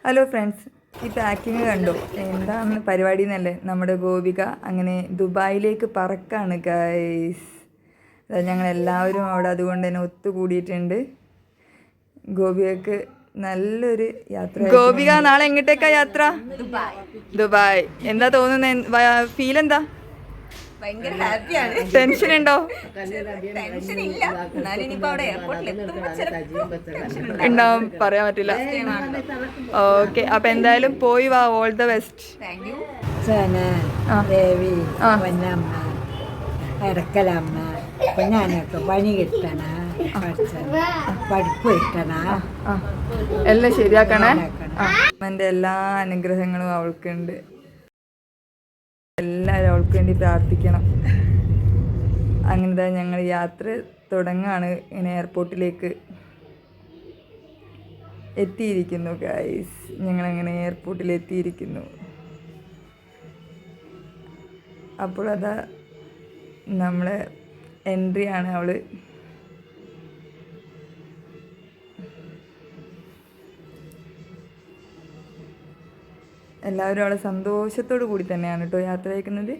Hello friends, ഈ packing കണ്ടോ? എന്താണ് പരിപാടി എന്നല്ലേ? നമ്മുടെ ഗോപിക അങ്ങനെ ദുബായിലേക്ക് പറക്കാണ് ഗൈസ്. ഞങ്ങളെല്ലാവരും അവിടെ അതുകൊണ്ട് തന്നെ ഒത്തുകൂടിയിട്ടുണ്ട്. ഗോപികക്ക് നല്ലൊരു യാത്ര. ഗോപിക, നാളെ എങ്ങോട്ടേക്കാ യാത്ര? ദുബായ്. എന്താ തോന്നുന്നത്? ഫീൽ എന്താ? ഭയങ്കര ഹാപ്പിയാണ്. ടെൻഷൻ ഉണ്ടോ? ഉണ്ടാവും, പറയാൻ പറ്റില്ല. ഓക്കെ, അപ്പൊ എന്തായാലും പോയി വാ. All the best. Devi, Ponnamma, Edakkalamma, ഞാനൊക്കെ പണി കിട്ടണ, പഠിപ്പ് കിട്ടണ, എല്ലാം ശരിയാക്കണേ. എൻ്റെ എല്ലാ അനുഗ്രഹങ്ങളും അവൾക്കുണ്ട്. എല്ലാവരും അവൾക്ക് വേണ്ടി പ്രാർത്ഥിക്കണം. അങ്ങനെ ഞങ്ങൾ യാത്ര തുടങ്ങാണ്. ഇങ്ങനെ എയർപോർട്ടിലേക്ക് എത്തിയിരിക്കുന്നു ഗൈസ്. ഞങ്ങളങ്ങനെ എയർപോർട്ടിൽ എത്തിയിരിക്കുന്നു. അപ്പോൾ അതാ നമ്മളെ എൻട്രി ആണ്. അവള് എല്ലാവരും അവളെ സന്തോഷത്തോടു കൂടി തന്നെയാണ് കേട്ടോ യാത്ര അയക്കുന്നത്.